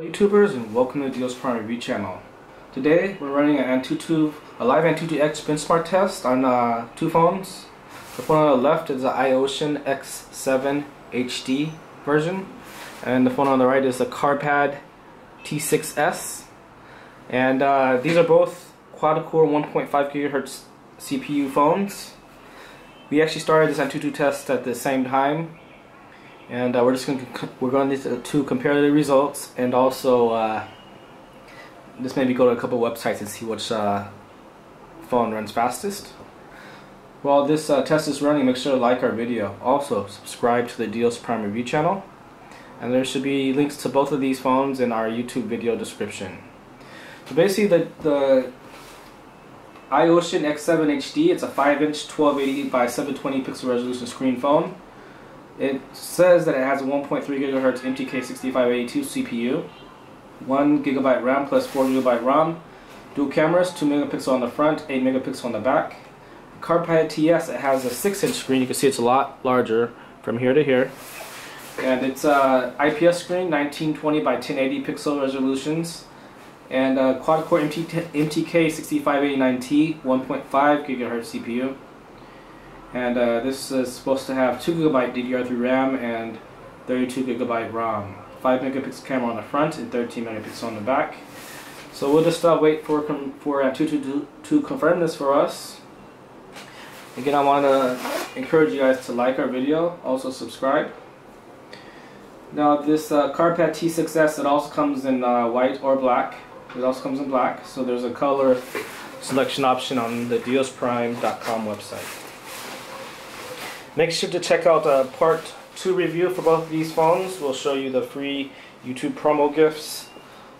YouTubers, and welcome to Deal's Prime Review channel. Today we're running a live Antutu X benchmark test on two phones. The phone on the left is the iOcean X7 HD version, and the phone on the right is the Carpad T6s. And these are both Quad Core 1.5 GHz CPU phones. We actually started this Antutu test at the same time. And we're going to compare the results, and also just maybe go to a couple websites and see which phone runs fastest. While this test is running, make sure to like our video. Also, subscribe to the Deal's Prime Review channel, and there should be links to both of these phones in our YouTube video description. So basically, the iOcean X7 HD, it's a 5-inch 1280 by 720 pixel resolution screen phone. It says that it has a 1.3 GHz MTK6582 CPU, 1 GB RAM plus 4 GB ROM, dual cameras, 2 megapixel on the front, 8 megapixel on the back. Carpad TS, it has a 6-inch screen. You can see it's a lot larger from here to here. And it's a IPS screen, 1920 by 1080 pixel resolutions. And Quad Core MTK6589T, 1.5 GHz CPU. And this is supposed to have 2 GB DDR3 RAM and 32 GB ROM. 5 megapixel camera on the front and 13 megapixel on the back. So we'll just wait for Antutu to confirm this for us. Again, I want to encourage you guys to like our video, also subscribe. Now this Carpad T6s, it also comes in white or black. It also comes in black, so there's a color selection option on the dealsprime.com website. Make sure to check out part 2 review for both of these phones. We'll show you the free YouTube promo gifts.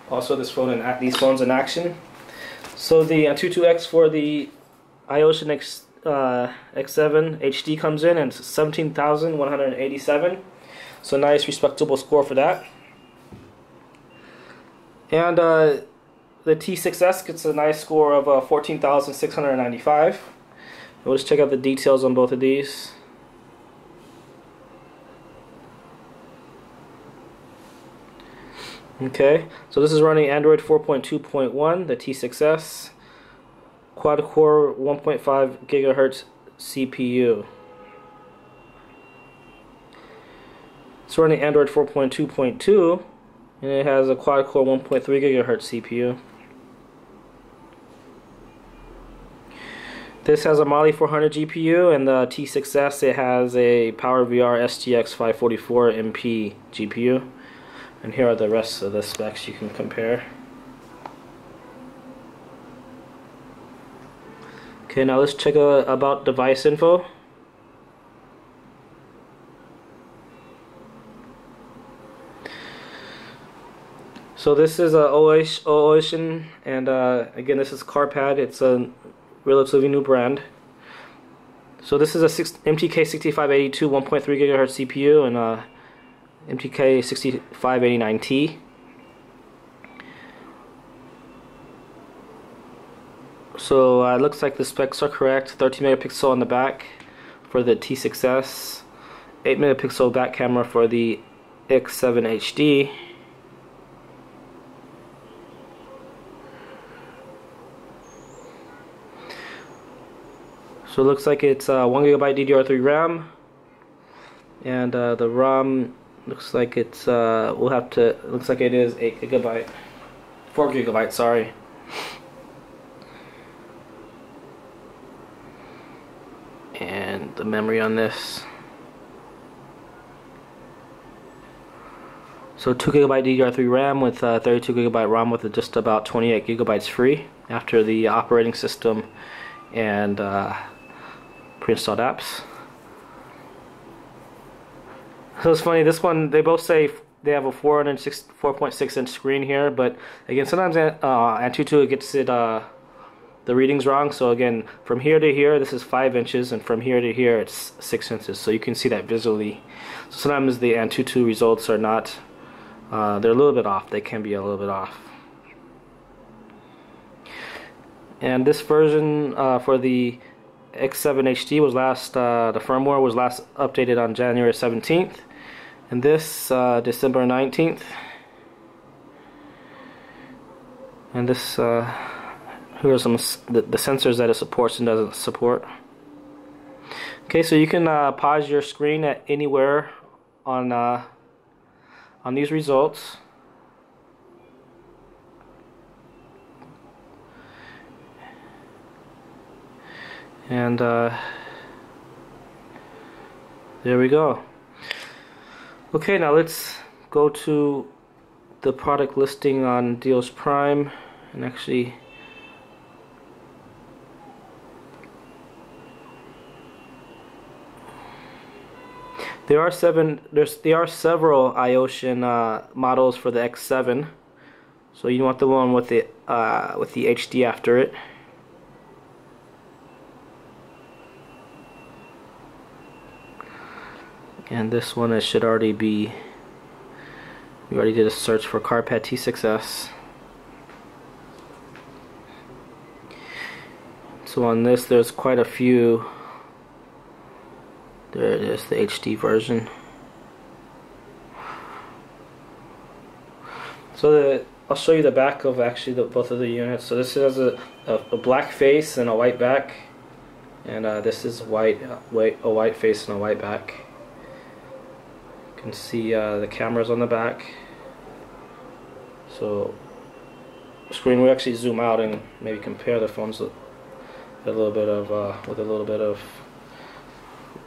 Also these phones in action. So the Antutu X for the iOcean X7 HD comes in and it's 17,187. So nice respectable score for that. And the T6s gets a nice score of 14,695. We'll just check out the details on both of these. Okay, so this is running Android 4.2.1, the T6s, Quad Core 1.5 GHz CPU. It's running Android 4.2.2, and it has a Quad Core 1.3 GHz CPU. This has a Mali 400 GPU, and the T6s, it has a PowerVR SGX 544 MP GPU. And here are the rest of the specs you can compare. Okay, now let's check about device info. So this is iOcean, and again, this is Carpad. It's a relatively new brand. So this is a MTK6582 1.3 GHz CPU and MTK6589T. So it looks like the specs are correct. 13 megapixel on the back for the T6s, 8 megapixel back camera for the X7 HD, so it looks like it's 1 GB DDR3 RAM, and the ROM looks like it's looks like it is 4 GB, sorry. And the memory on this, so 2 GB DDR3 RAM with 32 GB ROM with just about 28 GB free after the operating system and pre-installed apps. So it's funny, this one, they both say they have a 4.6 inch screen here, but again, sometimes Antutu gets the readings wrong. So again, from here to here, this is 5 inches, and from here to here, it's 6 inches. So you can see that visually. So sometimes the Antutu results are not, they're a little bit off. They can be a little bit off. And this version for the X7 HD was the firmware was last updated on January 17th, and this December 19th. And this here are some the sensors that it supports and doesn't support. Okay, so you can pause your screen at anywhere on these results. And there we go. Okay, now let's go to the product listing on Deals Prime and actually there are several iOcean models for the X7, so you want the one with the HD after it. And this one, it should already be, we already did a search for Carpad T6s. So on this, there's quite a few. There it is, the HD version. So I'll show you the back of actually both of the units. So this has a black face and a white back, and this is a white face and a white back. You can see the cameras on the back. So screen, we actually zoom out and maybe compare the phones with a little bit of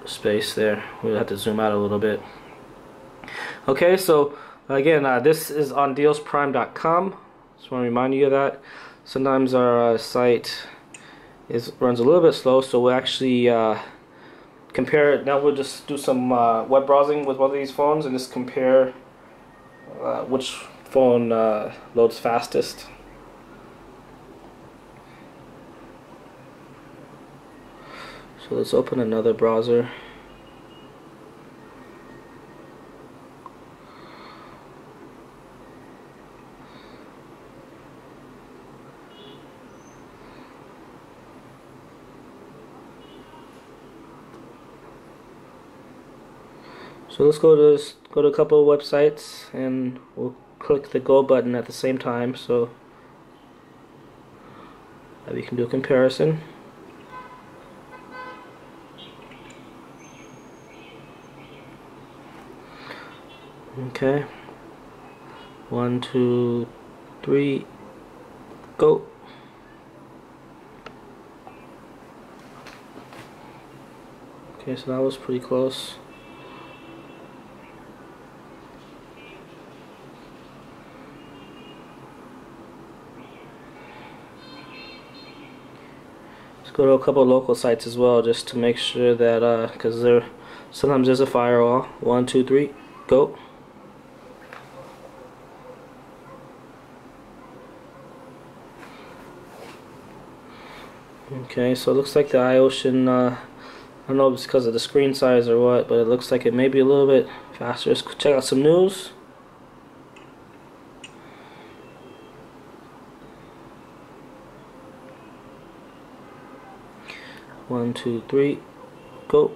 space there. We'll have to zoom out a little bit. Okay, so again, this is on dealsprime.com. Just want to remind you of that. Sometimes our site runs a little bit slow, so we'll actually compare it. Now we'll just do some web browsing with one of these phones and just compare which phone loads fastest. So let's open another browser. So let's go to a couple of websites and we'll click the go button at the same time so that we can do a comparison. Okay, 1, 2, 3, go. Okay, so that was pretty close. Let's go to a couple of local sites as well, just to make sure that because sometimes there's a firewall. 1, 2, 3, go. Okay, so it looks like the iOcean, I don't know if it's because of the screen size or what, but it looks like it may be a little bit faster. Let's check out some news. One, two, three, go.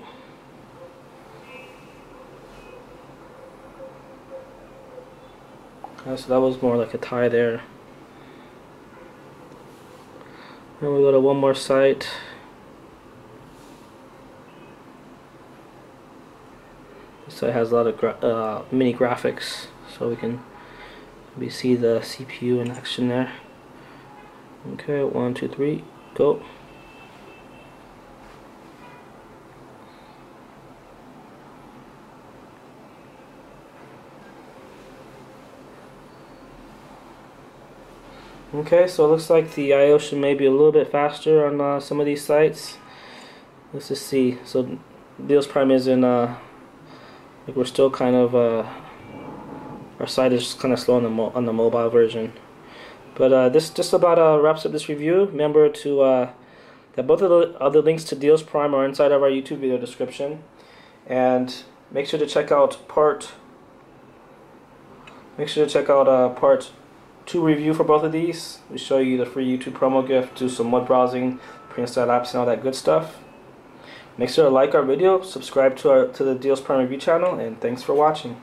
Okay, so that was more like a tie there. Then we go to one more site. This site has a lot of mini graphics, so we can maybe see the CPU in action there. Okay, 1, 2, 3, go. Okay, so it looks like the iOcean may be a little bit faster on some of these sites. Let's just see. So Deals Prime is in like we're still kind of our site is kind of slow on the mobile version. But this just about wraps up this review. Remember to that both of the other links to Deals Prime are inside of our YouTube video description, and make sure to check out part 2 review for both of these. We show you the free YouTube promo gift, do some web browsing, pre-installed apps and all that good stuff. Make sure to like our video, subscribe to the Deals Prime review channel, and thanks for watching.